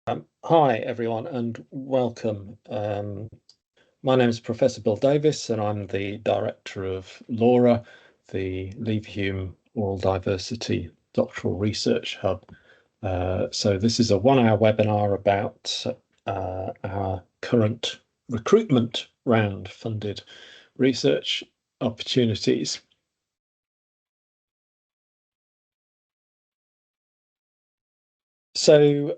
Hi, everyone, and welcome. My name is Professor Bill Davis, and I'm the director of LAURA, the Leverhulme Oral Diversity Doctoral Research Hub. So this is a 1-hour webinar about our current recruitment round funded research opportunities. So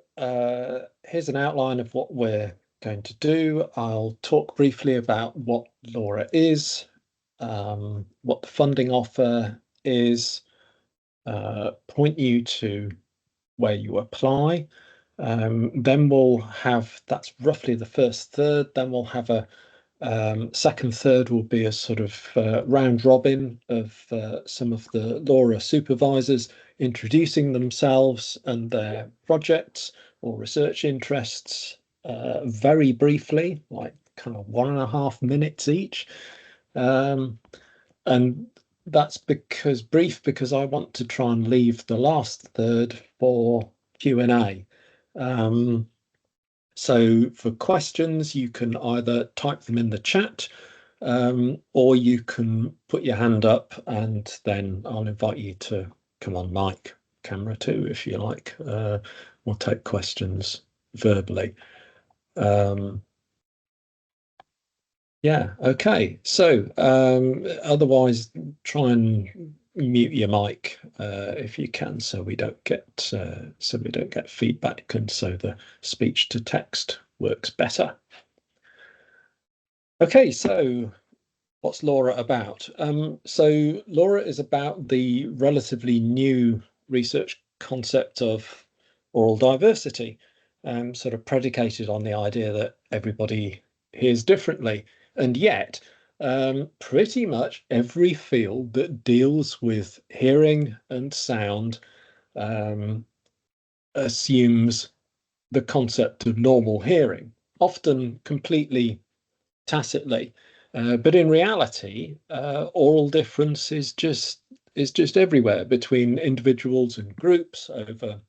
here's an outline of what we're going to do. I'll talk briefly about what LAURA is, what the funding offer is, point you to where you apply. Then we'll have, that's roughly the first third, then we'll have a second third will be a sort of round robin of some of the LAURA supervisors introducing themselves and their projects or research interests very briefly, like kind of 1.5 minutes each. And that's because I want to try and leave the last third for Q&A. So for questions, you can either type them in the chat, or you can put your hand up and then I'll invite you to come on mic, camera too, if you like. We'll take questions verbally. Yeah, okay. So otherwise, try and mute your mic if you can, so we don't get feedback, and so the speech to text works better. Okay, so what's LAURA about? So LAURA is about the relatively new research concept of oral diversity, sort of predicated on the idea that everybody hears differently. And yet, pretty much every field that deals with hearing and sound assumes the concept of normal hearing, often completely tacitly. But in reality, oral difference is just everywhere between individuals and groups over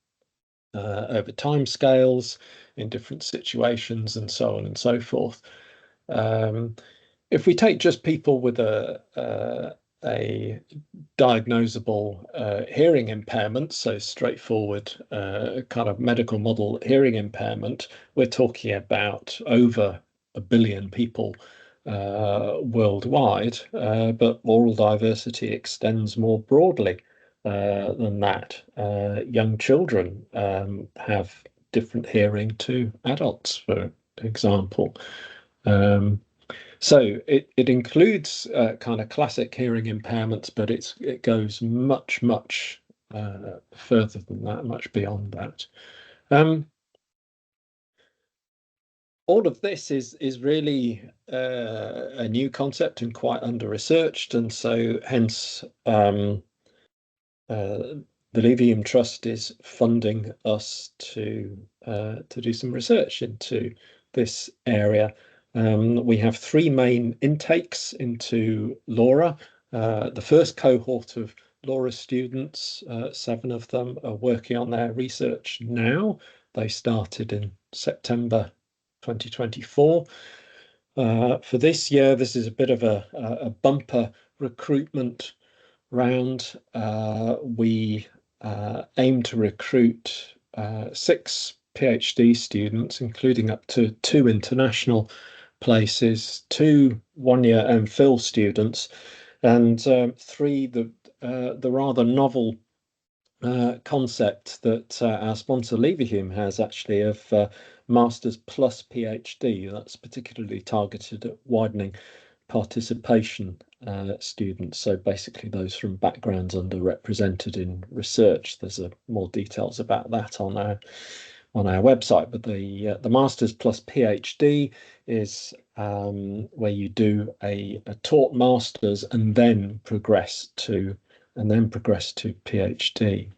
time scales in different situations and so on and so forth. If we take just people with a diagnosable hearing impairment, so straightforward kind of medical model hearing impairment, we're talking about over 1 billion people worldwide, but oral diversity extends more broadly than that. Young children have different hearing to adults, for example. So it includes kind of classic hearing impairments, but it goes much further than that, much beyond that. All of this is really a new concept and quite under-researched, and so hence the Leverhulme Trust is funding us to do some research into this area. We have 3 main intakes into LAURA. The first cohort of LAURA students, 7 of them, are working on their research now. They started in September 2024. For this year, this is a bit of a bumper recruitment round. We aim to recruit 6 PhD students, including up to 2 international places, 2 one-year MPhil students, and 3 the rather novel concept that our sponsor Leverhulme has actually of Masters plus PhD. That's particularly targeted at widening participation students, so basically those from backgrounds underrepresented in research. There's more details about that on our website, but the Masters plus PhD is where you do a taught Masters and then progress to PhD.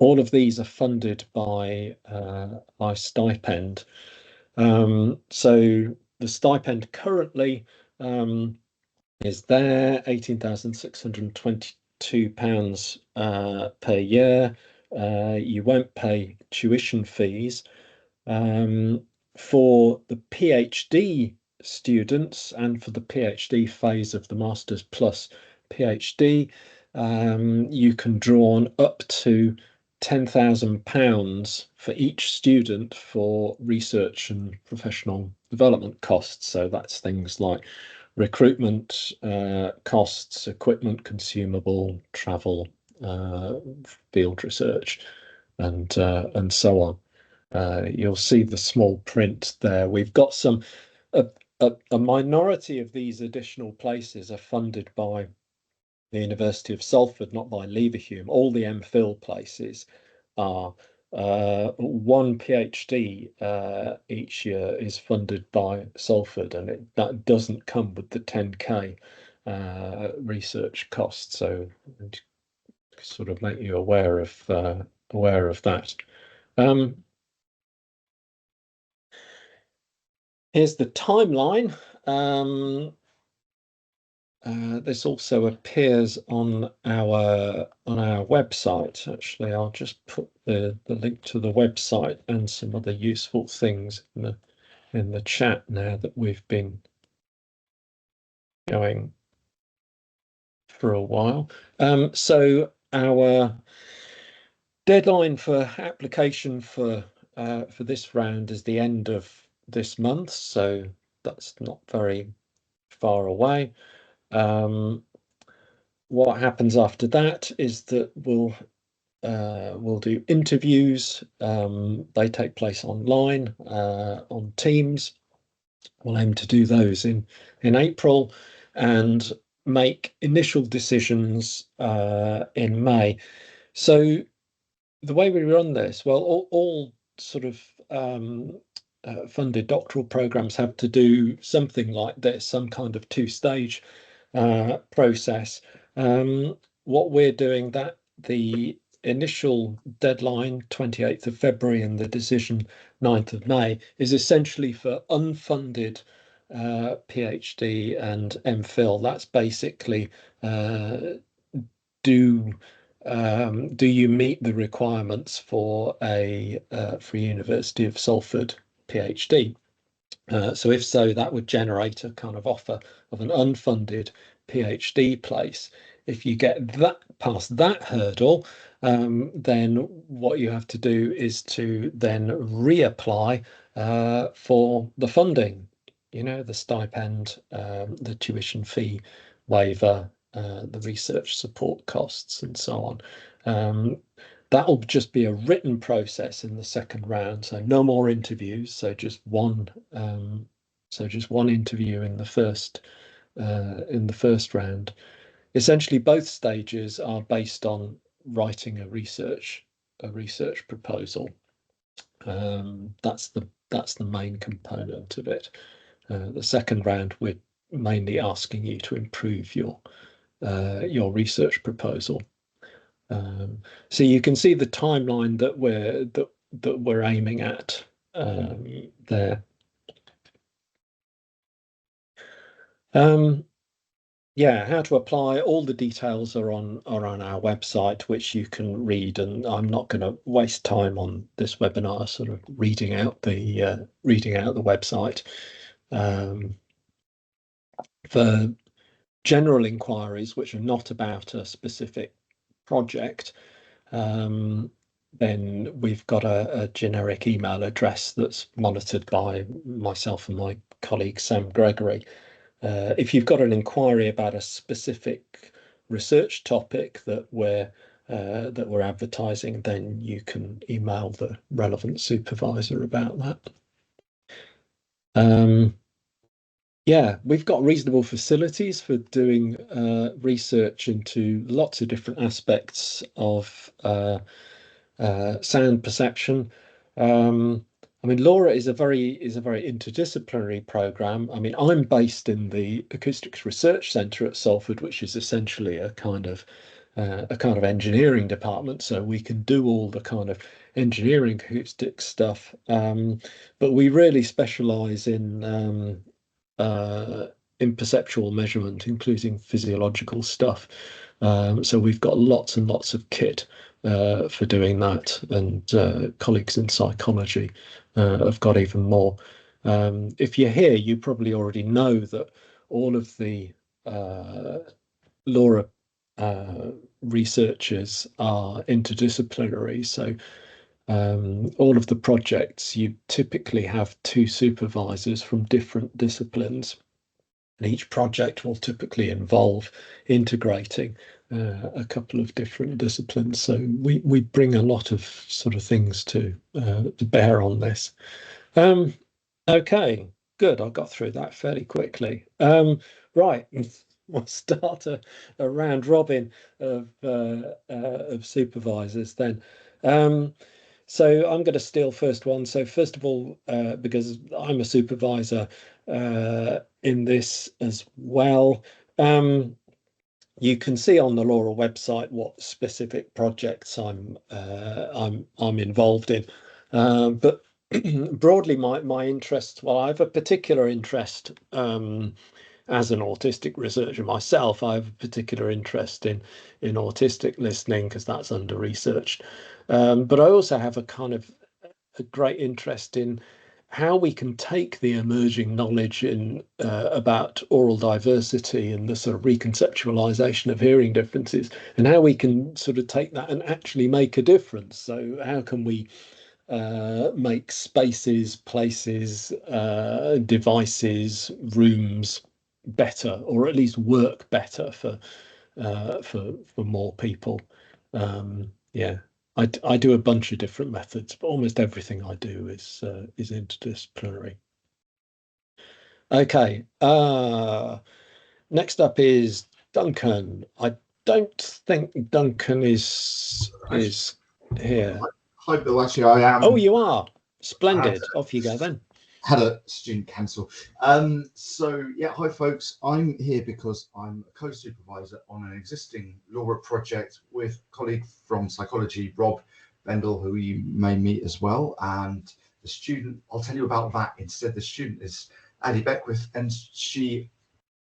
All of these are funded by stipend. So the stipend currently is there, £18,622 per year. You won't pay tuition fees. For the PhD students and for the PhD phase of the Masters plus PhD, you can draw on up to £10,000 for each student for research and professional development costs. So that's things like recruitment costs, equipment consumable, travel, field research, and so on. You'll see the small print there. We've got a minority of these additional places are funded by the University of Salford, not by Leverhulme. All the MPhil places are. One PhD each year is funded by Salford, and that doesn't come with the 10K research cost. So sort of make you aware of that. Here's the timeline. This also appears on our website. Actually, I'll just put the link to the website and some other useful things in the chat now that we've been going for a while. So our deadline for application for this round is the end of this month, so that's not very far away. What happens after that is that we'll do interviews. They take place online on Teams. We'll aim to do those in April and make initial decisions in May. So the way we run this, well, all sort of funded doctoral programs have to do something like this, some kind of two-stage process. What we're doing, that the initial deadline, 28th of February, and the decision 9th of May, is essentially for unfunded PhD and MPhil. That's basically do you meet the requirements for a University of Salford PhD? So if so, that would generate a kind of offer of an unfunded PhD place. If you get that past that hurdle, then what you have to do is to then reapply for the funding, the stipend, the tuition fee waiver, the research support costs, and so on. That will just be a written process in the second round, so no more interviews. So just one interview in the first round. Essentially, both stages are based on writing a research proposal. That's the main component of it. The second round, we're mainly asking you to improve your research proposal. So you can see the timeline that we're aiming at there. Yeah, how to apply. All the details are on our website, which you can read. And I'm not going to waste time on this webinar, sort of reading out the website. For general inquiries, which are not about a specific project, then we've got a generic email address that's monitored by myself and my colleague Sam Gregory. If you've got an inquiry about a specific research topic that we're advertising, then you can email the relevant supervisor about that. Yeah, we've got reasonable facilities for doing research into lots of different aspects of sound perception. I mean, Laura is a very interdisciplinary program. I mean, I'm based in the Acoustics Research Centre at Salford, which is essentially a kind of engineering department. So we can do all the kind of engineering acoustic stuff, but we really specialise in imperceptual measurement, including physiological stuff. So we've got lots and lots of kit for doing that, and colleagues in psychology have got even more. If you're here, you probably already know that all of the LoRa researchers are interdisciplinary. So all of the projects, you typically have two supervisors from different disciplines. And each project will typically involve integrating a couple of different disciplines. So we bring a lot of sort of things to bear on this. Okay, good. I got through that fairly quickly. Right, we'll start a round robin of supervisors then. So I'm going to steal first one. So first of all, because I'm a supervisor in this as well, you can see on the Laurel website what specific projects I'm involved in. But broadly, my interest, well, I have a particular interest as an autistic researcher myself. I have a particular interest in autistic listening because that's under researched. But I also have a kind of a great interest in how we can take the emerging knowledge in about aural diversity and the sort of reconceptualization of hearing differences, and how we can sort of take that and actually make a difference. So how can we make spaces, places, devices, rooms better, or at least work better for more people? Yeah. I do a bunch of different methods, but almost everything I do is interdisciplinary. Okay. Next up is Duncan. I don't think Duncan is here. Hi, Bill. Actually, I am. Oh, you are. Splendid. Off you go then. Had a student cancel. So yeah, hi folks. I'm here because I'm a co-supervisor on an existing LoRa project with a colleague from psychology, Rob Bendel, who you may meet as well. And the student, I'll tell you about that instead. The student is Addie Beckwith, and she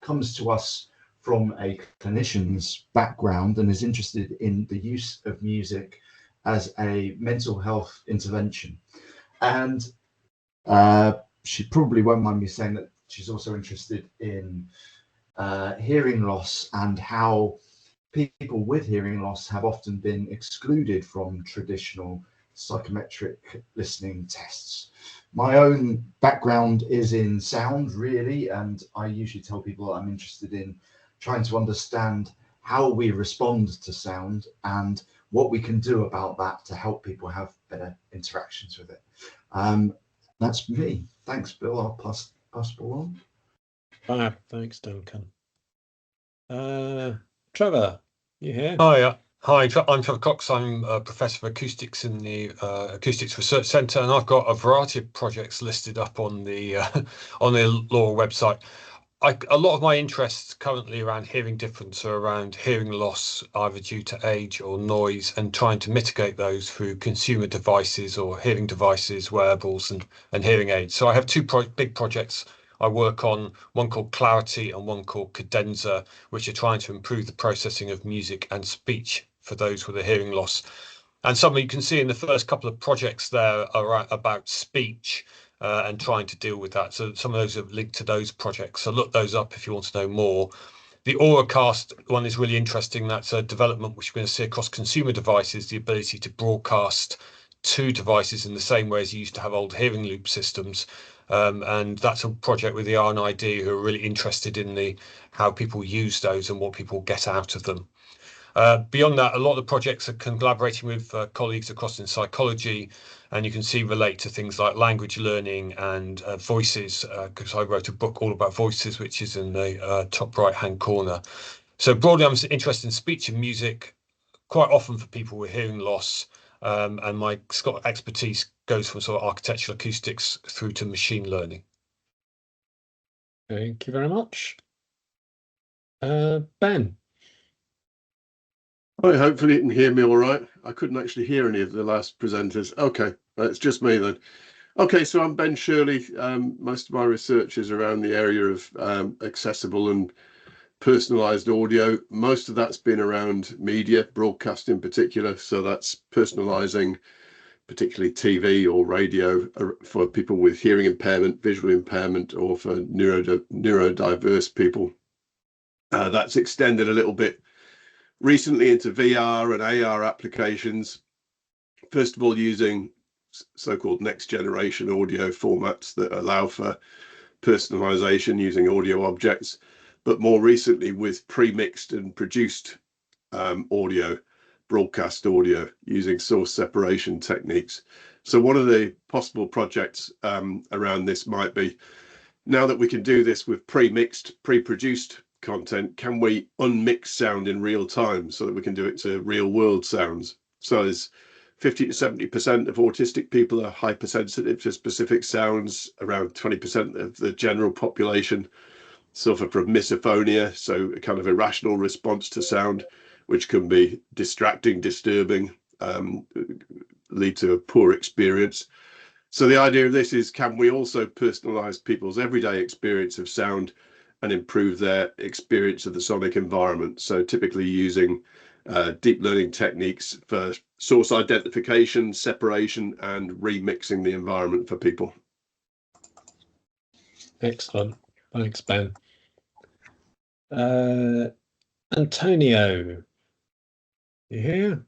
comes to us from a clinician's background and is interested in the use of music as a mental health intervention. And she probably won't mind me saying that she's also interested in hearing loss and how people with hearing loss have often been excluded from traditional psychometric listening tests. My own background is in sound, really, and I usually tell people I'm interested in trying to understand how we respond to sound and what we can do about that to help people have better interactions with it. That's me. Thanks, Bill. I'll pass ball on. Thanks, Duncan. Trevor, you here? Hi, I'm Trevor Cox. I'm a professor of acoustics in the Acoustics Research Centre, and I've got a variety of projects listed up on the LoRa website. A lot of my interests currently around hearing difference are around hearing loss, either due to age or noise, and trying to mitigate those through consumer devices or hearing devices, wearables, and hearing aids. So I have two big projects I work on, one called Clarity and one called Cadenza, which are trying to improve the processing of music and speech for those with a hearing loss. And some you can see in the first couple of projects there are about speech and trying to deal with that. So some of those are linked to those projects. So look those up if you want to know more. The Auracast one is really interesting. That's a development which we're going to see across consumer devices, the ability to broadcast to devices in the same way as you used to have old hearing loop systems. And that's a project with the RNID who are really interested in how people use those and what people get out of them. Beyond that, a lot of the projects are collaborating with colleagues across in psychology, and you can see relate to things like language learning and voices, because I wrote a book all about voices, which is in the top right-hand corner. So broadly, I'm interested in speech and music, quite often for people with hearing loss, and my expertise goes from sort of architectural acoustics through to machine learning. Thank you very much. Ben. Hi, hopefully you can hear me all right. I couldn't actually hear any of the last presenters. Okay, it's just me then. Okay, so I'm Ben Shirley. Most of my research is around the area of accessible and personalized audio. Most of that's been around media, broadcast in particular. So that's personalizing, particularly TV or radio, for people with hearing impairment, visual impairment, or for neurodiverse people. That's extended a little bit recently into VR and AR applications. First of all, using so-called next generation audio formats that allow for personalization using audio objects, but more recently with pre-mixed and produced audio, broadcast audio, using source separation techniques. So one of the possible projects around this might be, now that we can do this with pre-mixed, pre-produced content, can we unmix sound in real time so that we can do it to real world sounds? So there's 50 to 70% of autistic people are hypersensitive to specific sounds. Around 20% of the general population suffer from misophonia, so a kind of irrational response to sound, which can be distracting, disturbing, lead to a poor experience. So the idea of this is, can we also personalize people's everyday experience of sound and improve their experience of the sonic environment? So typically using deep learning techniques for source identification, separation, and remixing the environment for people. Excellent. Thanks, Ben. Antonio, you here?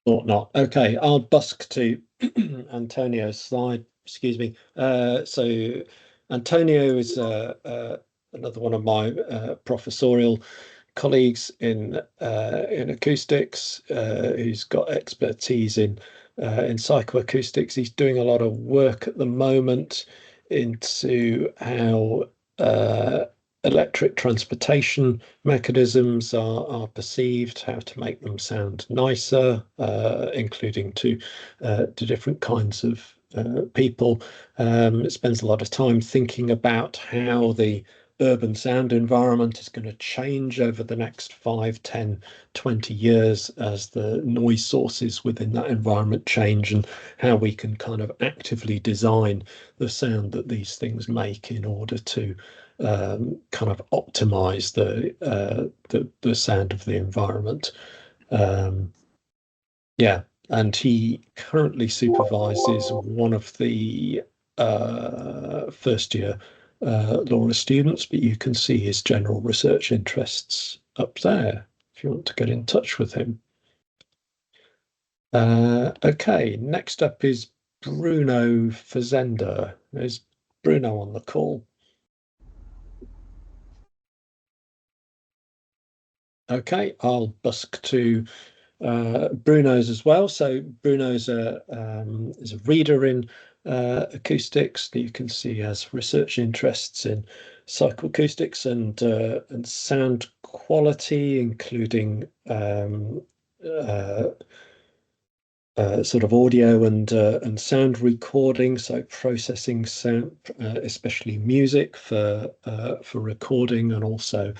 Thought not. Okay, I'll busk to Antonio's slide. Excuse me. So Antonio is another one of my professorial colleagues in acoustics, who's got expertise in psychoacoustics. He's doing a lot of work at the moment into how electric transportation mechanisms are perceived, how to make them sound nicer, including to different kinds of people. It spends a lot of time thinking about how the urban sound environment is going to change over the next 5, 10, 20 years as the noise sources within that environment change, and how we can kind of actively design the sound that these things make in order to kind of optimize the sound of the environment. Yeah, and he currently supervises one of the first year Laura students, but you can see his general research interests up there if you want to get in touch with him. Okay, next up is Bruno Fazenda. Is Bruno on the call? Okay, I'll busk to Bruno's as well. So Bruno's is a reader in acoustics. You can see he has research interests in psychoacoustics and sound quality, including sort of audio and sound recording, so processing sound, especially music for recording, and also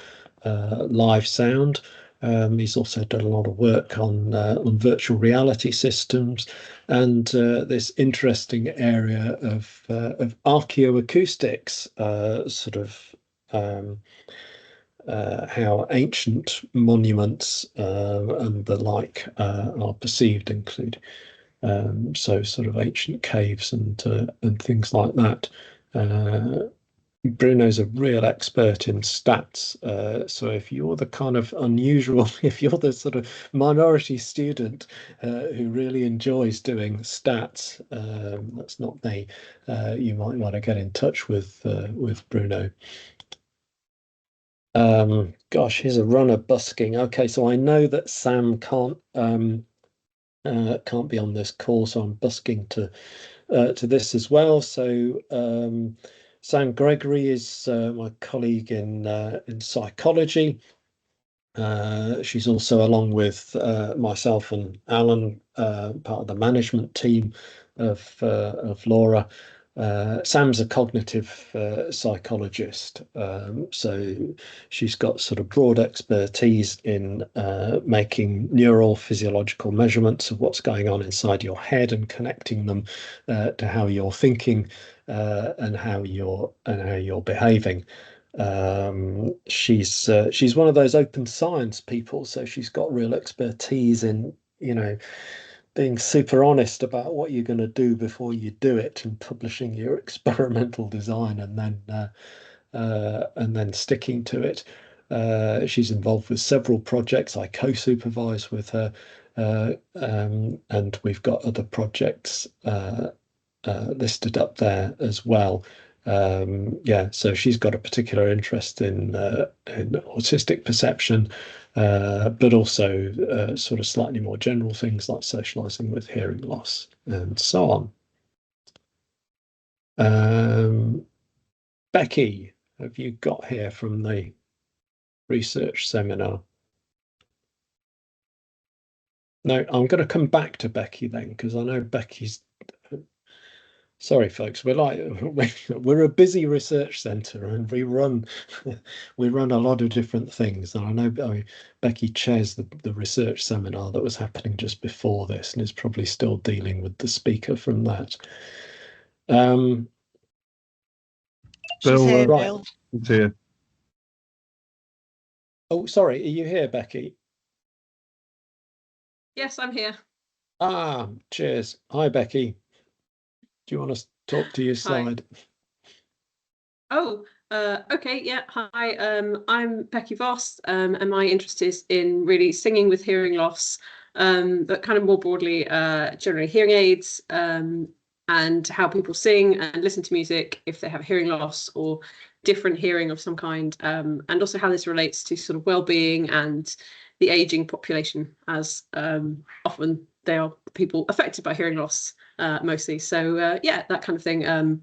live sound. He's also done a lot of work on virtual reality systems, and this interesting area of archaeoacoustics, sort of how ancient monuments and the like are perceived, include so sort of ancient caves and things like that. Bruno's a real expert in stats. So if you're the kind of unusual, if you're the sort of minority student who really enjoys doing stats, that's not me, you might want to get in touch with Bruno. Gosh, here's a runner busking. Okay, so I know that Sam can't be on this call, so I'm busking to this as well. So Sam Gregory is my colleague in psychology. She's also, along with myself and Alan, part of the management team of Laura. Sam's a cognitive psychologist, so she's got sort of broad expertise in making neural physiological measurements of what's going on inside your head and connecting them to how you're thinking and how you're behaving. She's one of those open science people, so she's got real expertise in, being super honest about what you're going to do before you do it and publishing your experimental design and then sticking to it. She's involved with several projects. I co-supervise with her, and we've got other projects listed up there as well. Yeah, so she's got a particular interest in autistic perception, but also sort of slightly more general things like socializing with hearing loss and so on. Becky, have you got here from the research seminar? No, I'm going to come back to Becky then, because I know Becky's. Sorry, folks. We're a busy research centre, and we run a lot of different things. And I know Becky chairs the research seminar that was happening just before this, and is probably still dealing with the speaker from that. She's here, right. Bill. It's here. Oh, sorry. Are you here, Becky? Yes, I'm here. Cheers. Hi, Becky. Do you want to talk to your slide? Oh, okay. Yeah. Hi. I'm Becky Voss, and my interest is in really singing with hearing loss, but kind of more broadly, generally hearing aids, and how people sing and listen to music if they have hearing loss or different hearing of some kind, and also how this relates to sort of well-being and the aging population, as often they are people affected by hearing loss mostly. So yeah, that kind of thing.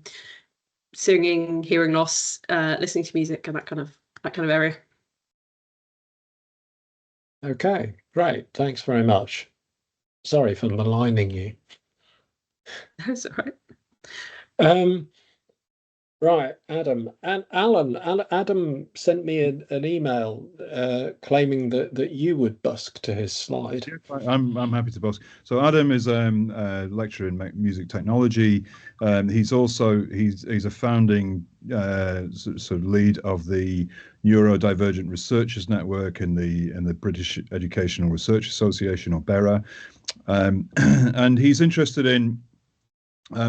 Singing, hearing loss, listening to music, and that kind of area. Okay, great. Thanks very much. Sorry for maligning you. That's all right. Right, Adam and Alan. Adam sent me an email claiming that you would busk to his slide. Yes, I'm happy to busk. So Adam is a lecturer in music technology. He's a founding sort of lead of the Neurodivergent Researchers Network in the British Educational Research Association, or BERA, and he's interested in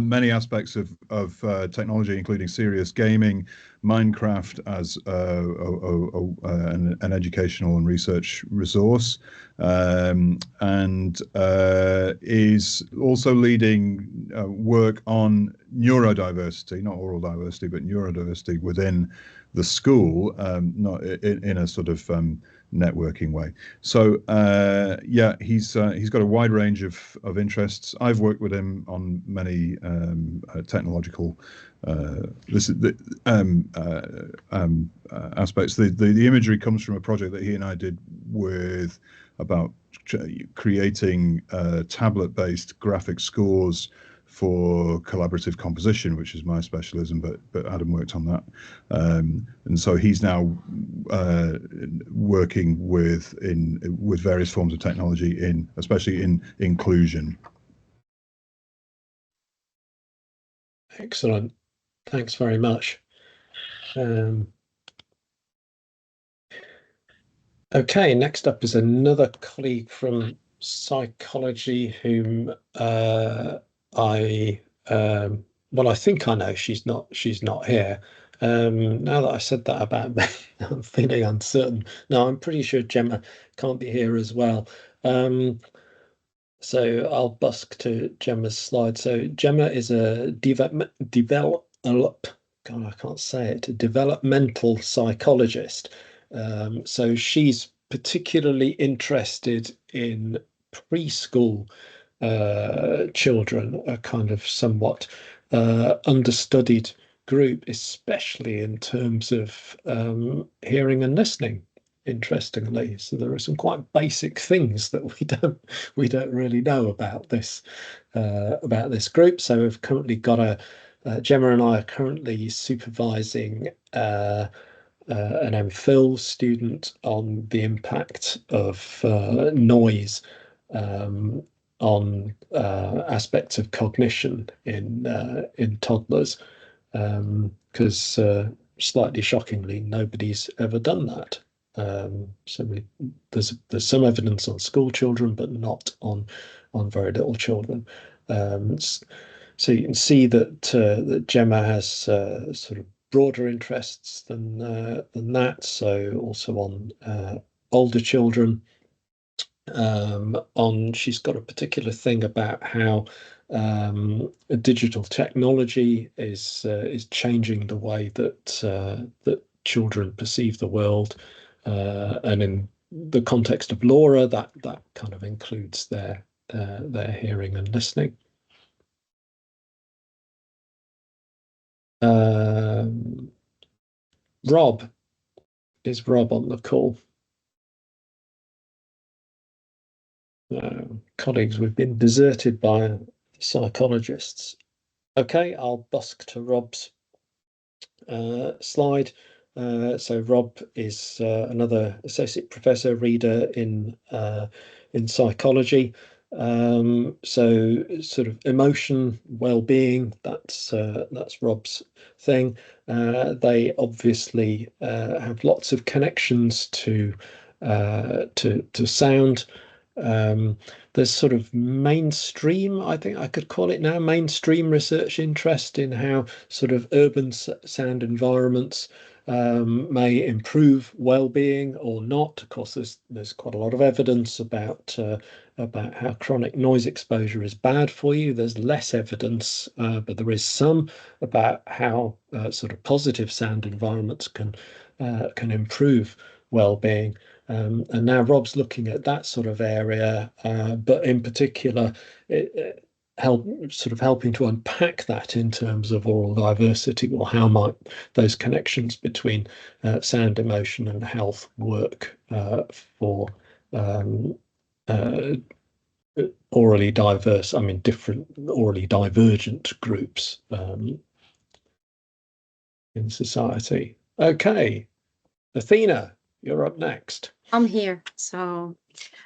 many aspects of technology, including serious gaming, Minecraft as an educational and research resource, and is also leading work on neurodiversity, not oral diversity, but neurodiversity within the school, not in a sort of networking way. So yeah, he's got a wide range of interests. I've worked with him on many technological aspects. The imagery comes from a project that he and I did with about creating tablet-based graphic scores for collaborative composition, which is my specialism, but Adam worked on that, and so he's now working with various forms of technology, especially in inclusion. Excellent, thanks very much. Okay, next up is another colleague from psychology whom I think I know. She's not here. Now that I said that about me, I'm feeling uncertain. No, I'm pretty sure Gemma can't be here as well. So I'll busk to Gemma's slide. So Gemma is a developmental psychologist. So she's particularly interested in preschool children, a kind of somewhat understudied group, especially in terms of hearing and listening, interestingly. So there are some quite basic things that we don't really know about this group. So we've currently got Gemma and I are currently supervising an MPhil student on the impact of noise on aspects of cognition in toddlers, because slightly shockingly, nobody's ever done that. There's some evidence on school children, but not on very little children. So you can see that Gemma has sort of broader interests than that. So also on older children. She's got a particular thing about how digital technology is changing the way that children perceive the world, and in the context of LoRa, that kind of includes their hearing and listening. Rob, is Rob on the call? Colleagues, we've been deserted by psychologists. Okay, I'll busk to Rob's slide. So Rob is another associate professor reader in psychology. So sort of emotion, well-being, that's Rob's thing. They obviously have lots of connections to sound. There's sort of mainstream, I think I could call it now, mainstream research interest in how sort of urban sound environments may improve well-being or not. Of course, there's quite a lot of evidence about how chronic noise exposure is bad for you. There's less evidence, but there is some about how sort of positive sound environments can improve well-being. And now Rob's looking at that sort of area, but in particular, helping to unpack that in terms of aural diversity. Well, how might those connections between sound, emotion, and health work for orally diverse, I mean, different orally divergent groups in society? Okay, Athena, you're up next. I'm here. So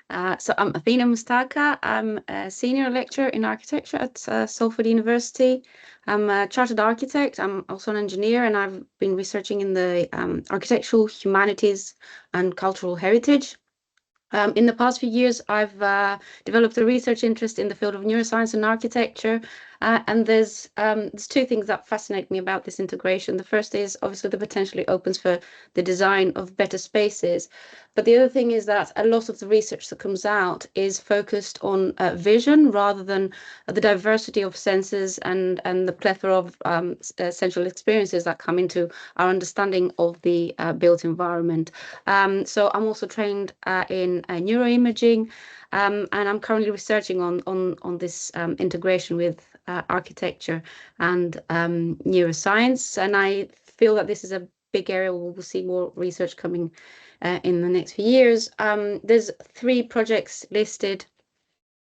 I'm Athena Mustaka. I'm a senior lecturer in architecture at Salford University. I'm a chartered architect. I'm also an engineer, and I've been researching in the architectural, humanities, and cultural heritage. In the past few years, I've developed a research interest in the field of neuroscience and architecture. And there's two things that fascinate me about this integration. The first is obviously the potential it opens for the design of better spaces. But the other thing is that a lot of the research that comes out is focused on vision rather than the diversity of senses and the plethora of sensual experiences that come into our understanding of the built environment. So I'm also trained in neuroimaging, and I'm currently researching on this integration with architecture and neuroscience. And I feel that this is a big area where we'll see more research coming in the next few years. There's 3 projects listed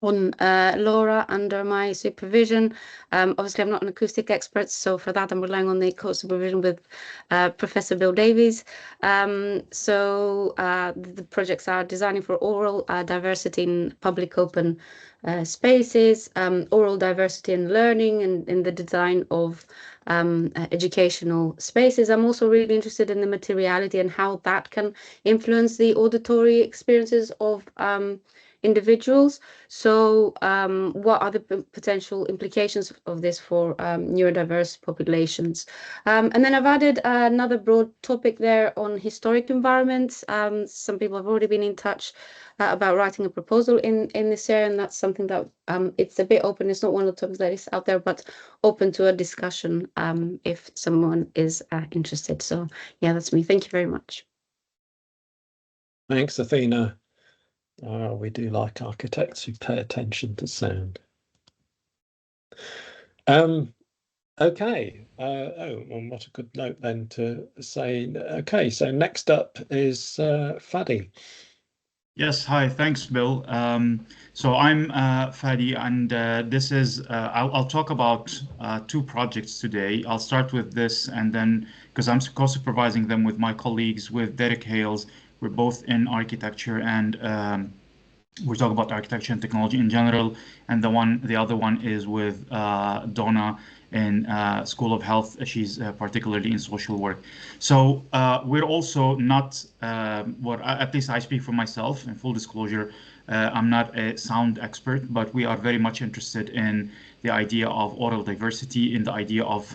on LoRa under my supervision. Obviously, I'm not an acoustic expert, so for that, I'm relying on the co-supervision with Professor Bill Davies. The projects are designing for aural diversity in public open spaces, aural diversity in learning, and in the design of educational spaces. I'm also really interested in the materiality and how that can influence the auditory experiences of individuals. So what are the potential implications of this for neurodiverse populations? And then I've added another broad topic there on historic environments. Some people have already been in touch about writing a proposal in this area, and that's something that it's a bit open. It's not one of the topics that is out there, but open to a discussion if someone is interested. So yeah, that's me. Thank you very much. Thanks, Athena. We do like architects who pay attention to sound. Okay. Well, what a good note then to say. Okay, so next up is Fadi. Yes, hi, thanks, Bill. So I'm Fadi, and this is, I'll talk about two projects today. I'll start with this, and then, because I'm co-supervising them with my colleagues, with Derek Hales, we're both in architecture, and we're talking about architecture and technology in general. And the other one is with Donna in School of Health. She's particularly in social work. So we're also not, at least I speak for myself, in full disclosure, I'm not a sound expert, but we are very much interested in the idea of aural diversity, in the idea of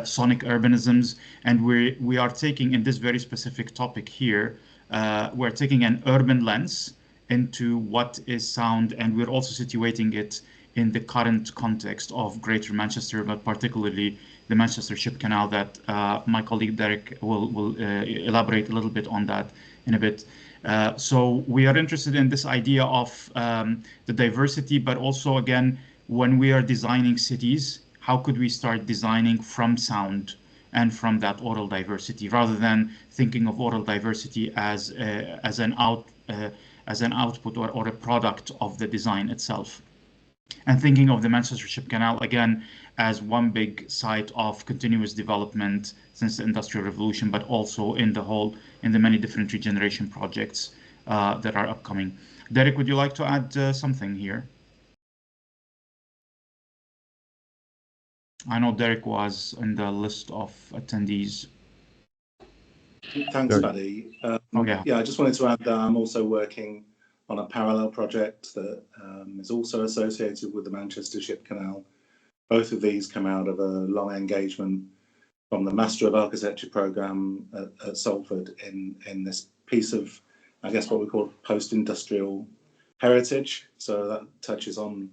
sonic urbanisms. And we are taking, in this very specific topic here, we're taking an urban lens into what is sound, and we're also situating it in the current context of Greater Manchester, but particularly the Manchester Ship Canal, that my colleague Derek will elaborate a little bit on that in a bit. So we are interested in this idea of the diversity, but also, again, when we are designing cities, how could we start designing from sound and from that aural diversity, rather than thinking of aural diversity as an output or a product of the design itself. And thinking of the Manchester Ship Canal, again, as one big site of continuous development since the Industrial Revolution, but also in the many different regeneration projects that are upcoming. Derek, would you like to add something here? I know Derek was in the list of attendees. Thanks, Fadi. Yeah, I just wanted to add that I'm also working on a parallel project that is also associated with the Manchester Ship Canal. Both of these come out of a long engagement from the Master of Architecture programme at Salford in this piece of, I guess, what we call post-industrial heritage. So that touches on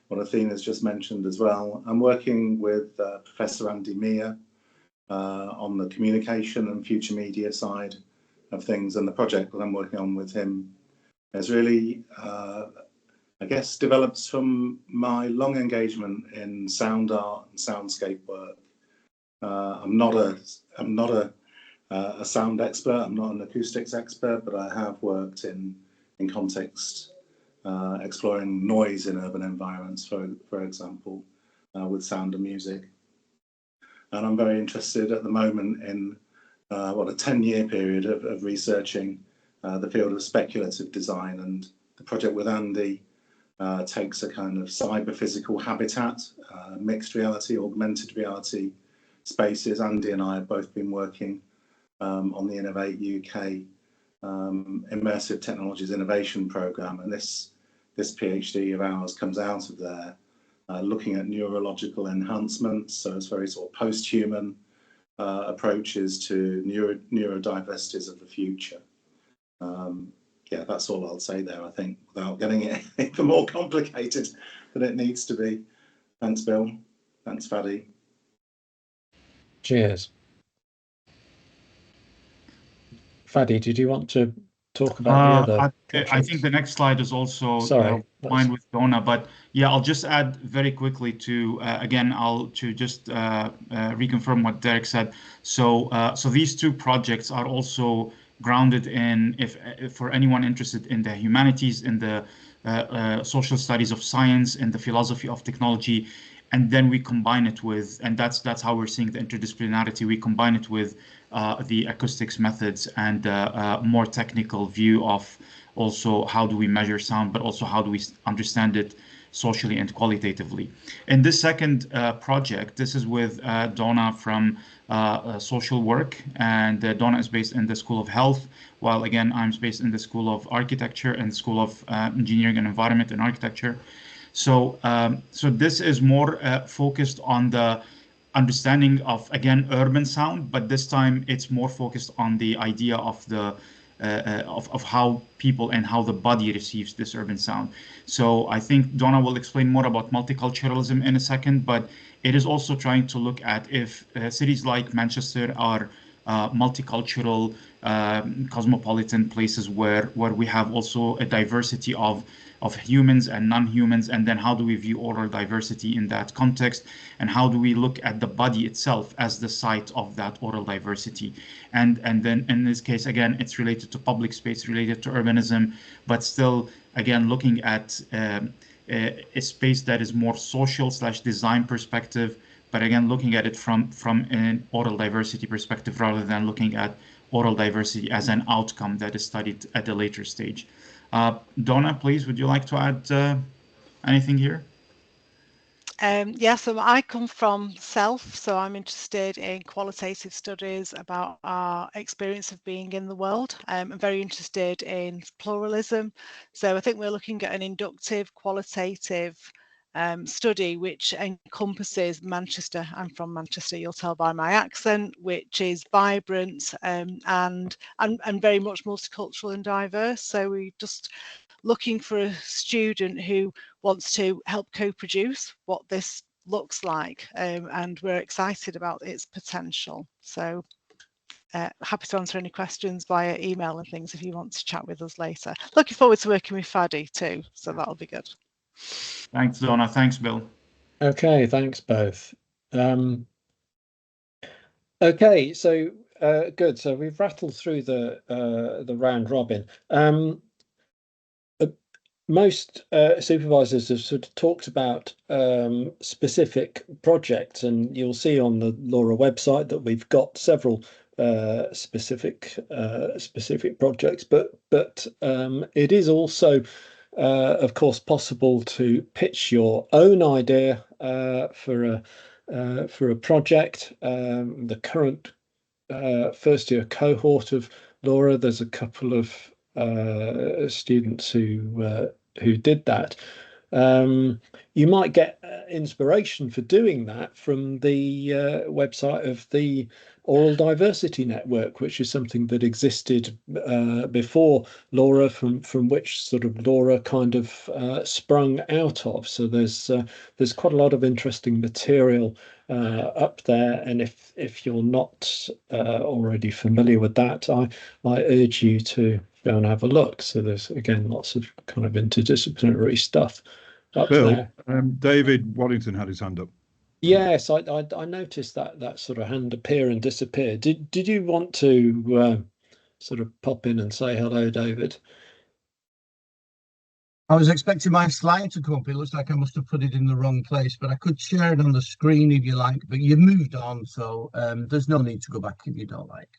what Athena's just mentioned as well. I'm working with Professor Andy Meir on the communication and future media side of things, and the project that I'm working on with him has really, I guess, developed from my long engagement in sound art and soundscape work. I'm not a sound expert. I'm not an acoustics expert, but I have worked in context exploring noise in urban environments, for example, with sound and music. And I'm very interested at the moment in a 10-year period of researching the field of speculative design, and the project with Andy takes a kind of cyber-physical habitat, mixed reality, augmented reality spaces. Andy and I have both been working on the Innovate UK Immersive Technologies Innovation Programme, and this PhD of ours comes out of there, looking at neurological enhancements. So it's very sort of post-human approaches to neurodiversities of the future. Yeah, that's all I'll say there, I think, without getting it even more complicated than it needs to be. Thanks, Bill. Thanks, Fadi. Cheers. Fadi, did you want to talk about the other projects? I think the next slide is also mine with Donna, but yeah, I'll just add very quickly to again, to just reconfirm what Derek said. So these two projects are also grounded in, if for anyone interested in the humanities, in the social studies of science, in the philosophy of technology, and then we combine it with, and that's how we're seeing the interdisciplinarity. We combine it with the acoustics methods and more technical view of also how do we measure sound, but also how do we understand it socially and qualitatively. In this second project, this is with Donna from social work, and Donna is based in the School of Health, while again I'm based in the School of Architecture and School of Engineering and Environment and Architecture. So this is more focused on the understanding of, again, urban sound, but this time it's more focused on the idea of the of how people and how the body receives this urban sound. So I think Donna will explain more about multiculturalism in a second, but it is also trying to look at if cities like Manchester are multicultural, cosmopolitan places where we have also a diversity of humans and non-humans, and then how do we view oral diversity in that context, and how do we look at the body itself as the site of that oral diversity, and then in this case again it's related to public space, related to urbanism, but still again looking at a space that is more social / design perspective, but again looking at it from an oral diversity perspective rather than looking at oral diversity as an outcome that is studied at a later stage. Donna, please, would you like to add anything here? Yeah, so I come from SELF, so I'm interested in qualitative studies about our experience of being in the world. I'm very interested in pluralism, so I think we're looking at an inductive, qualitative study which encompasses Manchester. I'm from Manchester, you'll tell by my accent, which is vibrant and very much multicultural and diverse. So we just looking for a student who wants to help co-produce what this looks like, and we're excited about its potential. So happy to answer any questions via email and things if you want to chat with us later. Looking forward to working with Fadi too, so that'll be good. Thanks, Donna. Thanks, Bill. Okay, thanks both. Okay, so good. So we've rattled through the round robin. Most supervisors have sort of talked about specific projects, and you'll see on the LoRa website that we've got several specific projects. But it is also, of course, possible to pitch your own idea for a project. The current first year cohort of LoRa, there's a couple of students who did that. You might get inspiration for doing that from the website of the Aural Diversity Network, which is something that existed before LoRa, from which sort of LoRa kind of sprung out of. So there's quite a lot of interesting material up there, and if you're not already familiar with that, I urge you to go and have a look. So there's again lots of kind of interdisciplinary stuff up Bill, there. David Waddington had his hand up. Yes, I noticed that sort of hand appear and disappear. Did you want to sort of pop in and say hello, David? I was expecting my slide to come up. It looks like I must have put it in the wrong place, but I could share it on the screen if you like. But you've moved on, so there's no need to go back if you don't like.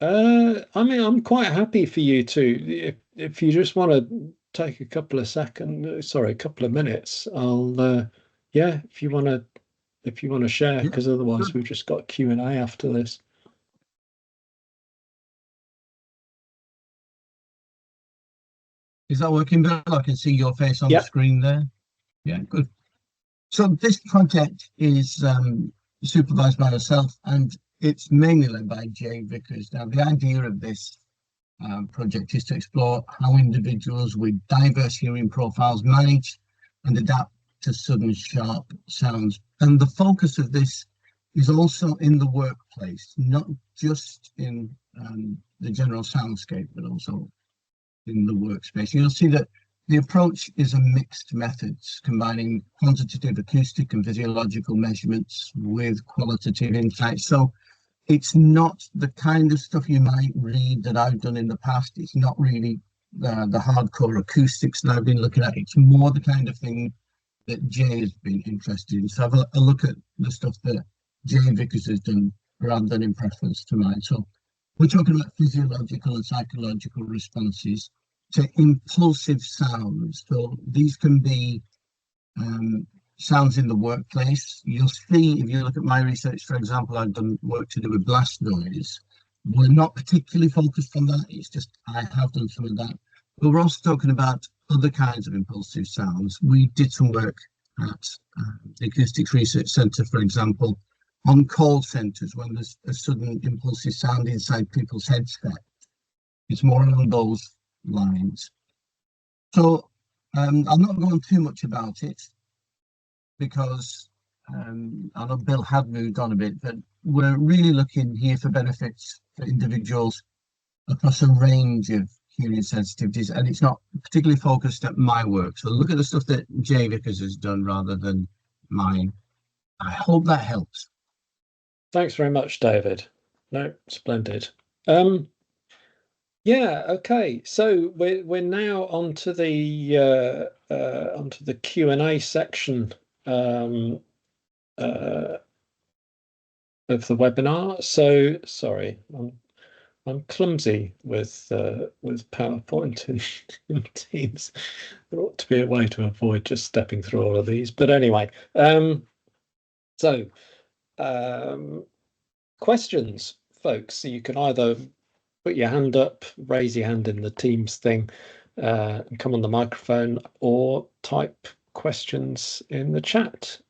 I mean, I'm quite happy for you to, if you just want to take a couple of minutes, I'll yeah, if you want to share, because otherwise we've just got Q&A after this. Is that working well? I can see your face on the screen there. Yeah, good. So this project is supervised by myself, and it's mainly led by Jay Vickers. Now, the idea of this project is to explore how individuals with diverse hearing profiles manage and adapt to sudden sharp sounds. And the focus of this is also in the workplace, not just in the general soundscape, but also in the workspace. You'll see that the approach is a mixed methods, combining quantitative acoustic and physiological measurements with qualitative insights. So it's not the kind of stuff you might read that I've done in the past. It's not really the hardcore acoustics that I've been looking at. It's more the kind of thing that Jay has been interested in. So have a look at the stuff that Jay Vickers has done rather than in preference to mine. So we're talking about physiological and psychological responses to impulsive sounds. So these can be sounds in the workplace. You'll see, if you look at my research, for example, I've done work to do with blast noise. We're not particularly focused on that. It's just I have done some of that. But we're also talking about other kinds of impulsive sounds. We did some work at the Acoustics Research Centre, for example, on call centres when there's a sudden impulsive sound inside people's headset. It's more along those lines. So I'll not go on too much about it, because I know Bill had moved on a bit, but we're really looking here for benefits for individuals across a range of hearing sensitivities, and it's not particularly focused at my work. So look at the stuff that Jay Vickers has done rather than mine. I hope that helps. Thanks very much, David. No, splendid. Yeah, okay. So we're now onto the Q&A section of the webinar. So sorry, I'm clumsy with PowerPoint in Teams. There ought to be a way to avoid just stepping through all of these. But anyway, questions, folks. So you can either put your hand up, raise your hand in the Teams thing, and come on the microphone, or type questions in the chat,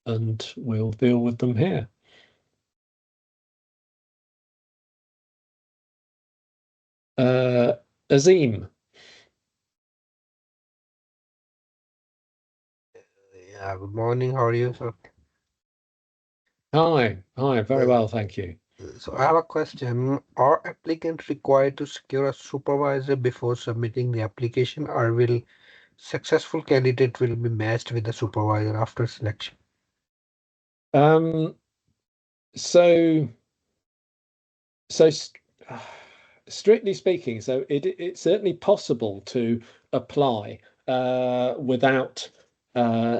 and we'll deal with them here. Azim. Yeah, good morning. How are you, sir? Hi, very well, thank you. So I have a question. Are applicants required to secure a supervisor before submitting the application, or will successful candidate will be matched with the supervisor after selection? Strictly speaking, so it's certainly possible to apply without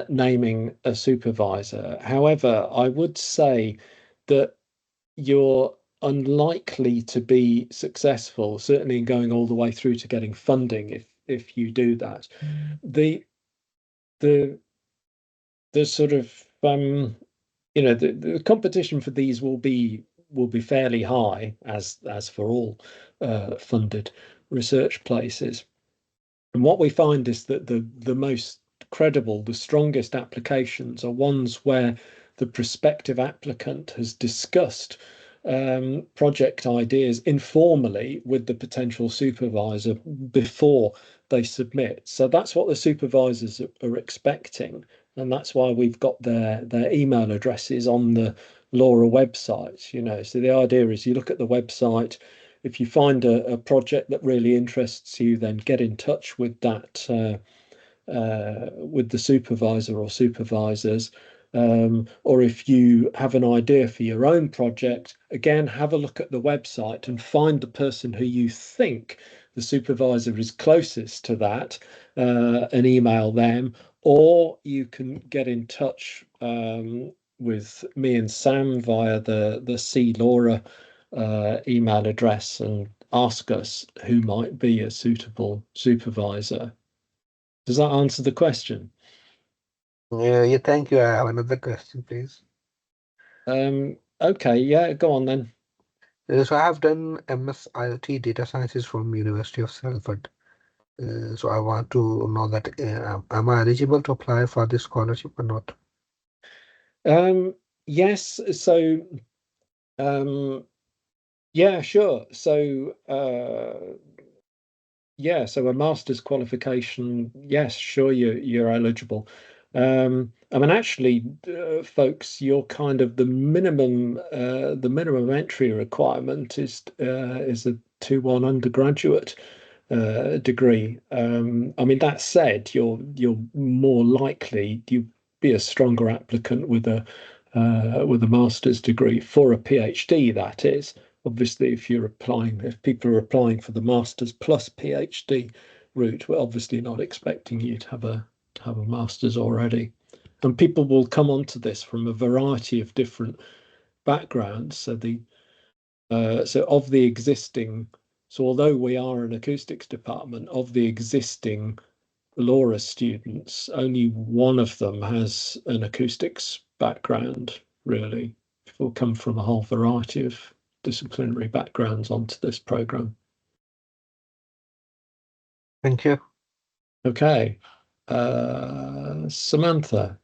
naming a supervisor. However, I would say that you're unlikely to be successful, certainly in going all the way through to getting funding if you do that. The sort of the competition for these will be fairly high, as for all funded research places. And what we find is that the most credible, the strongest applications are ones where the prospective applicant has discussed project ideas informally with the potential supervisor before they submit. So that's what the supervisors are expecting, and that's why we've got their email addresses on the LoRa website. So the idea is you look at the website. If you find a project that really interests you, then get in touch with that with the supervisor or supervisors. Or if you have an idea for your own project, again, have a look at the website and find the person who you think the supervisor is closest to that, and email them. Or you can get in touch with me and Sam via the C LoRa email address and ask us who might be a suitable supervisor. Does that answer the question? Yeah, thank you. I have another question, please. Okay, yeah, go on then. So I have done MS IoT data sciences from University of Salford. So I want to know that am I eligible to apply for this scholarship or not? Yes, so yeah, sure. So yeah, so a master's qualification, yes, sure, you're eligible. I mean, actually, folks, you're kind of the minimum entry requirement is a 2-1 undergraduate degree. I mean, that said, you're more likely you be a stronger applicant with a master's degree for a PhD. That is, obviously, if people are applying for the master's plus PhD route, we're obviously not expecting you to have a master's already. And people will come onto this from a variety of different backgrounds. So although we are an acoustics department, of the existing LoRa students, only one of them has an acoustics background, really. People come from a whole variety of disciplinary backgrounds onto this program. Thank you. Okay. Samantha.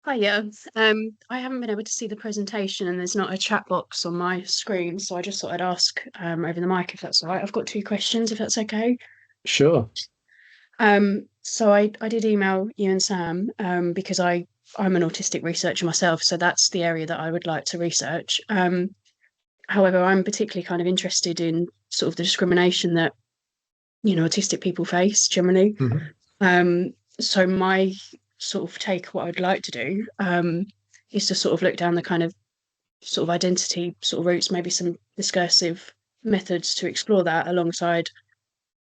Hiya. I haven't been able to see the presentation and there's not a chat box on my screen, so I just thought I'd ask over the mic if that's all right. I've got 2 questions, if that's okay. Sure. So I did email you and Sam because I'm an autistic researcher myself, so that's the area that I would like to research. However, I'm particularly kind of interested in sort of the discrimination that, you know, autistic people face generally. So my sort of take, what I'd like to do is to sort of look down the kind of sort of identity sort of routes, maybe some discursive methods to explore that alongside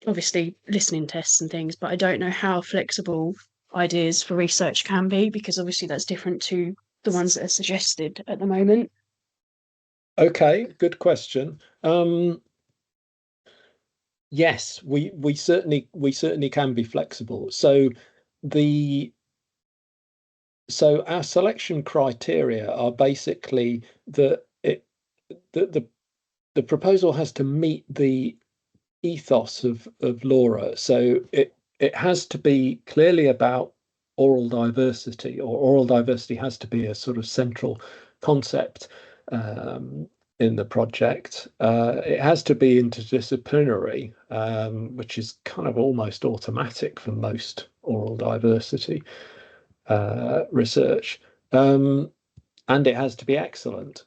obviously listening tests and things, but I don't know how flexible ideas for research can be, because obviously that's different to the ones that are suggested at the moment. Okay, good question. Yes, we certainly can be flexible. So our selection criteria are basically that the proposal has to meet the ethos of LoRa. So it has to be clearly about aural diversity, or aural diversity has to be a sort of central concept in the project. It has to be interdisciplinary, which is kind of almost automatic for most aural diversity research, and it has to be excellent.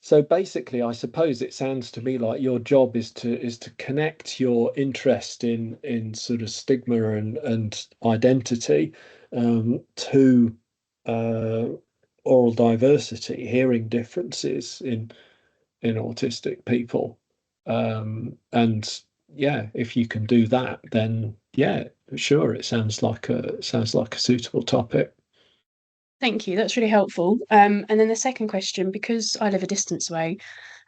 So basically, I suppose it sounds to me like your job is to connect your interest in sort of stigma and identity to oral diversity, hearing differences in autistic people, and yeah, if you can do that, then yeah, sure, it sounds like a suitable topic. Thank you, that's really helpful. And then the second question, because I live a distance away,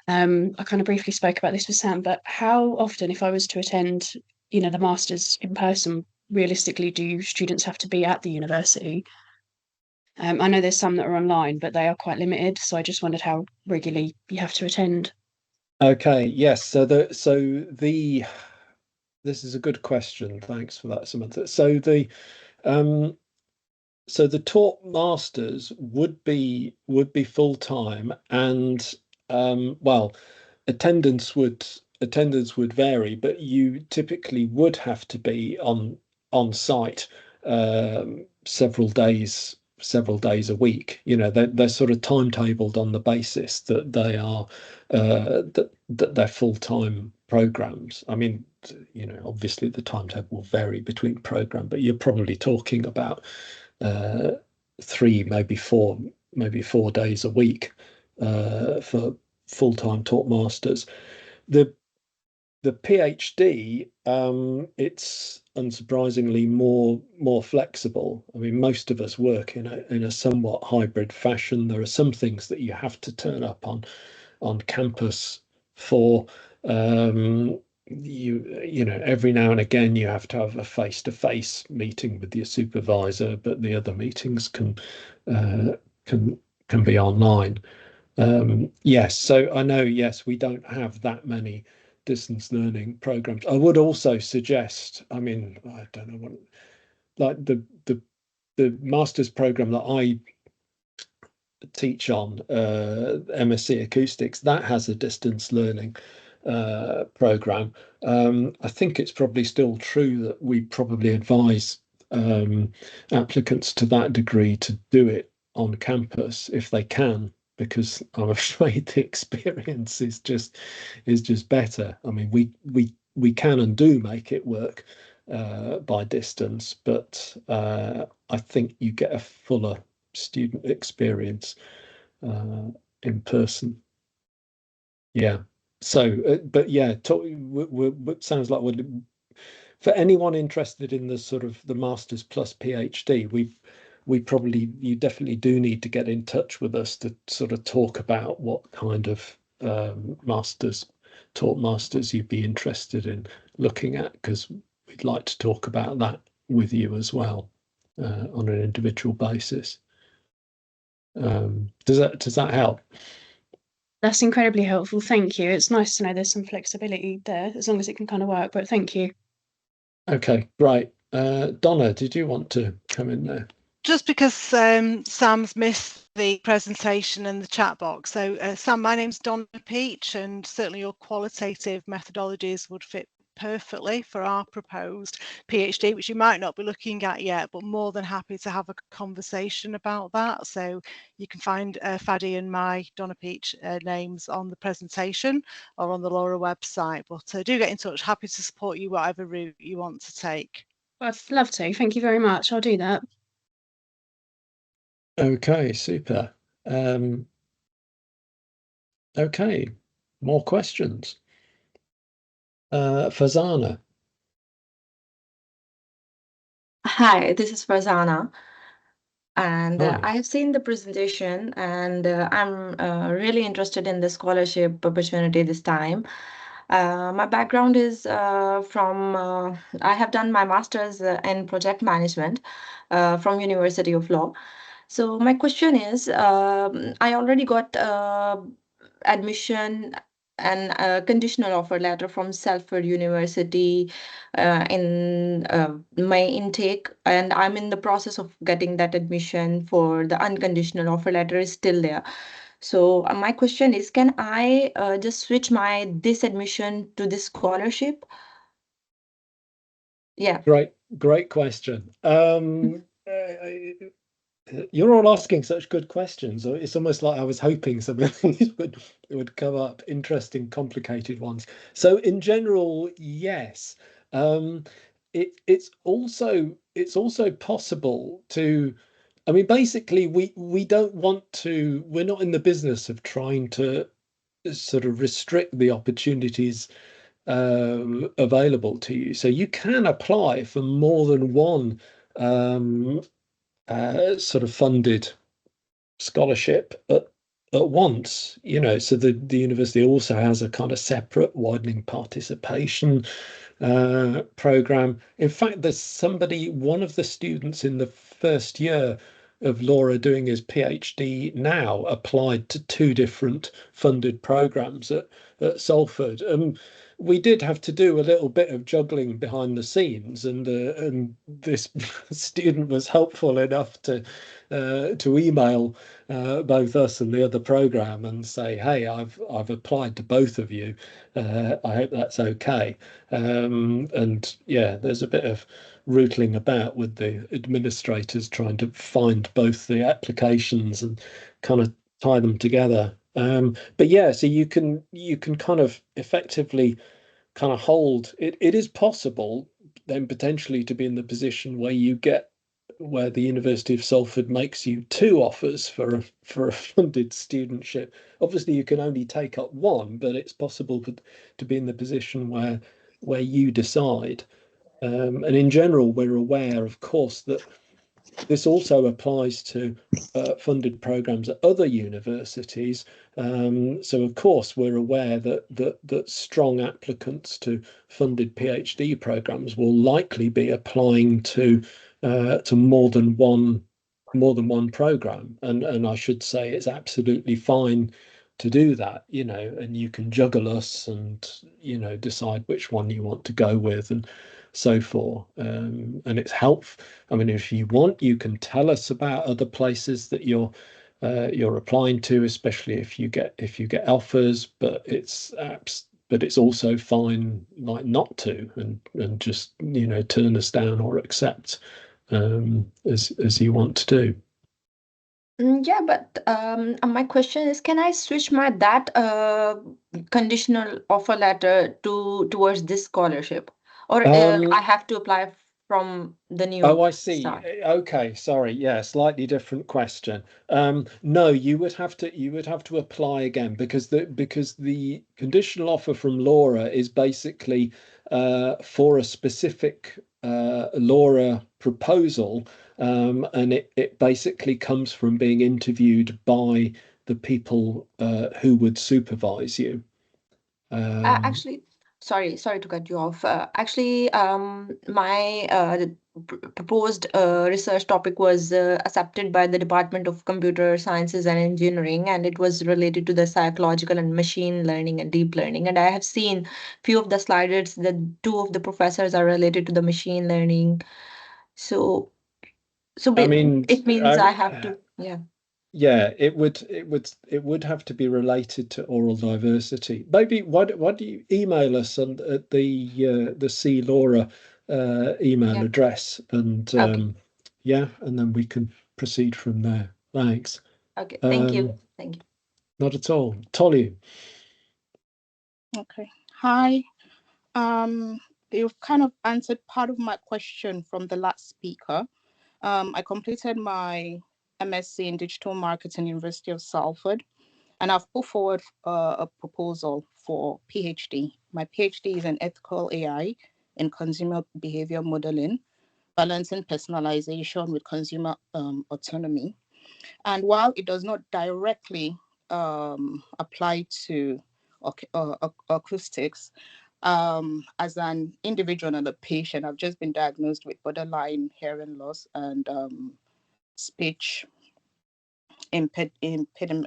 I kind of briefly spoke about this with Sam, but how often, if I was to attend, you know, the masters in person, realistically, do students have to be at the university? I know there's some that are online, but they are quite limited, so I just wondered how regularly you have to attend. Okay, yes. This is a good question. Thanks for that, Samantha. Um, so the taught masters would be full time, and well, attendance would vary, but you typically would have to be on site several days a week. You know, they're sort of timetabled on the basis that they are that they're full-time programs. I mean, you know, obviously the timetable will vary between program, but you're probably talking about 3, maybe 4 days a week for full-time taught masters. The PhD, it's unsurprisingly more flexible. I mean, most of us work in a somewhat hybrid fashion. There are some things that you have to turn up on campus for. You know, every now and again you have to have a face-to-face meeting with your supervisor, but the other meetings can be online. Yes, so I know, yes, we don't have that many distance learning programs. I would also suggest, I mean, I don't know what, like the master's program that I teach on, MSc Acoustics, that has a distance learning program. I think it's probably still true that we probably advise applicants to that degree to do it on campus if they can, because I'm afraid the experience is just better. I mean, we can and do make it work by distance, but I think you get a fuller student experience in person. Yeah. So, but yeah, sounds like for anyone interested in the sort of the masters plus PhD, you definitely do need to get in touch with us to sort of talk about what kind of taught masters you'd be interested in looking at, because we'd like to talk about that with you as well on an individual basis. Does that help? That's incredibly helpful. Thank you. It's nice to know there's some flexibility there, as long as it can kind of work, but thank you. Okay, great. Donna, did you want to come in there? Just because Sam's missed the presentation and the chat box. So Sam, my name's Donna Peach, and certainly your qualitative methodologies would fit perfectly for our proposed PhD, which you might not be looking at yet, but more than happy to have a conversation about that. So you can find Fadi and my Donna Peach names on the presentation or on the LoRa website. But do get in touch. Happy to support you whatever route you want to take. I'd love to. Thank you very much. I'll do that. Okay, super. Okay, more questions. Fazana. Hi, this is Farzana, and Hi. I have seen the presentation, and I'm really interested in the scholarship opportunity this time. My background is I have done my master's in project management from University of Law. So my question is, I already got admission and a conditional offer letter from Salford University in my intake, and I'm in the process of getting that admission for the unconditional offer letter is still there. So my question is, can I just switch this admission to this scholarship? Yeah. Great question. You're all asking such good questions. It's almost like I was hoping some of these would come up, interesting, complicated ones. So in general, yes. It's also possible to, I mean, basically we don't want to, we're not in the business of trying to sort of restrict the opportunities available to you. So you can apply for more than one sort of funded scholarship at once, you know. So the university also has a kind of separate widening participation program. In fact, there's one of the students in the first year of Laura doing his PhD now applied to 2 different funded programs at Salford. We did have to do a little bit of juggling behind the scenes, and this student was helpful enough to email both us and the other program and say, "Hey, I've applied to both of you. I hope that's okay." And yeah, there's a bit of rootling about with the administrators trying to find both the applications and kind of tie them together. But yeah, so you can kind of effectively kind of hold it. It is possible then potentially to be in the position where the University of Salford makes you 2 offers for a funded studentship. Obviously, you can only take up one, but it's possible to be in the position where you decide. And in general, we're aware, of course, that this also applies to funded programs at other universities. So of course we're aware that strong applicants to funded PhD programs will likely be applying to more than one program, and I should say it's absolutely fine to do that, you know, and you can juggle us and, you know, decide which one you want to go with and so forth. And it's helpful. I mean, if you want, you can tell us about other places that you're applying to, especially if you get offers. But it's also fine, like, not to, and just, you know, turn us down or accept as you want to do. Yeah, but my question is, can I switch that conditional offer letter towards this scholarship, or I have to apply from the new Oh, I see. start? Okay, sorry. Yeah, slightly different question. No, you would have to apply again, because the conditional offer from Laura is basically for a specific Laura proposal, and it basically comes from being interviewed by the people who would supervise you. Actually, sorry to cut you off. Actually, my proposed research topic was accepted by the Department of Computer Sciences and Engineering, and it was related to the psychological and machine learning and deep learning. And I have seen few of the sliders that 2 of the professors are related to the machine learning. So I mean, it means I have to, yeah. yeah, it would have to be related to aural diversity. Maybe why don't you email us at the C Laura email address, and yeah, and then we can proceed from there. Thanks. Okay, thank you. Thank you. Not at all. Tolu. Okay. Hi. You've kind of answered part of my question from the last speaker. I completed my MSc in Digital Marketing, University of Salford, and I've put forward a proposal for PhD. My PhD is in ethical AI in consumer behavior modeling, balancing personalization with consumer autonomy. And while it does not directly apply to acoustics, as an individual and a patient, I've just been diagnosed with borderline hearing loss and speech impediment,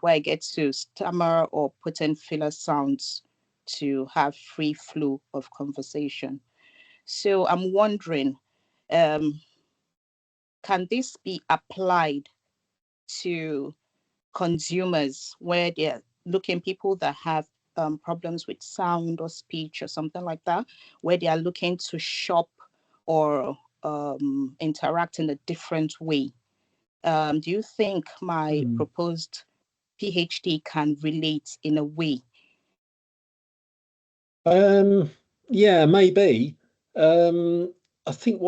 where I get to stammer or put in filler sounds to have free flow of conversation. So I'm wondering, can this be applied to consumers where they're people that have problems with sound or speech or something like that, where they are looking to shop or interact in a different way? Do you think my proposed PhD can relate in a way? Yeah, maybe. I think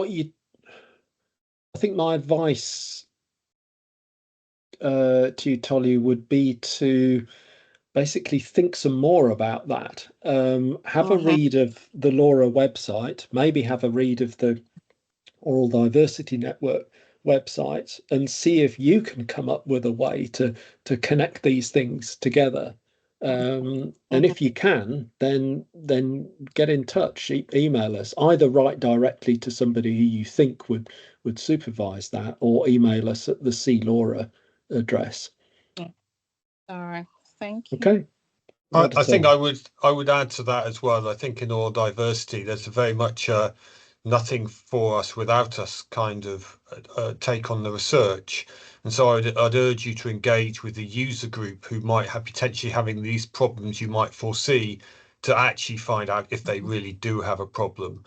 my advice to you, Tolu, would be to basically think some more about that. Have a read of the Laura website, maybe have a read of the Aural Diversity Network website, and see if you can come up with a way to connect these things together. And if you can, then get in touch, email us, either write directly to somebody who you think would supervise that, or email us at the C Laura address. All right, thank you. Okay. I think I would add to that as well. I think in Aural Diversity, there's a very much nothing for us without us kind of take on the research. And so I'd urge you to engage with the user group who might have potentially having these problems you might foresee, to actually find out if they really do have a problem,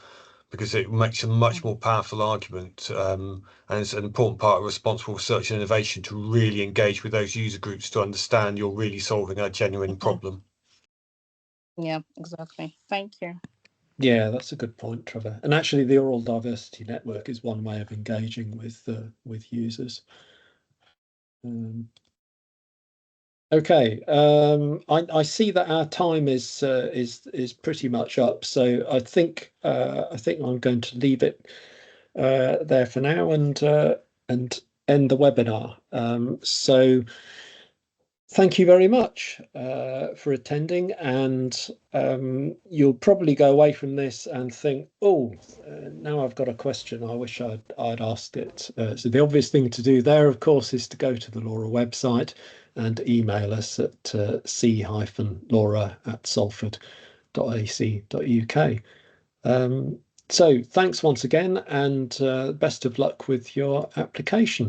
because it makes a much more powerful argument. And it's an important part of responsible research and innovation to really engage with those user groups to understand you're really solving a genuine problem. Yeah, exactly. Thank you. Yeah, that's a good point, Trevor. And actually, the Aural Diversity Network is one way of engaging with users. Okay, I see that our time is pretty much up, so I think I'm going to leave it there for now and end the webinar. So thank you very much for attending, and you'll probably go away from this and think, oh, now I've got a question, I wish I'd asked it. So the obvious thing to do there, of course, is to go to the Laura website and email us at c-laura@salford.ac.uk. So thanks once again, and best of luck with your application.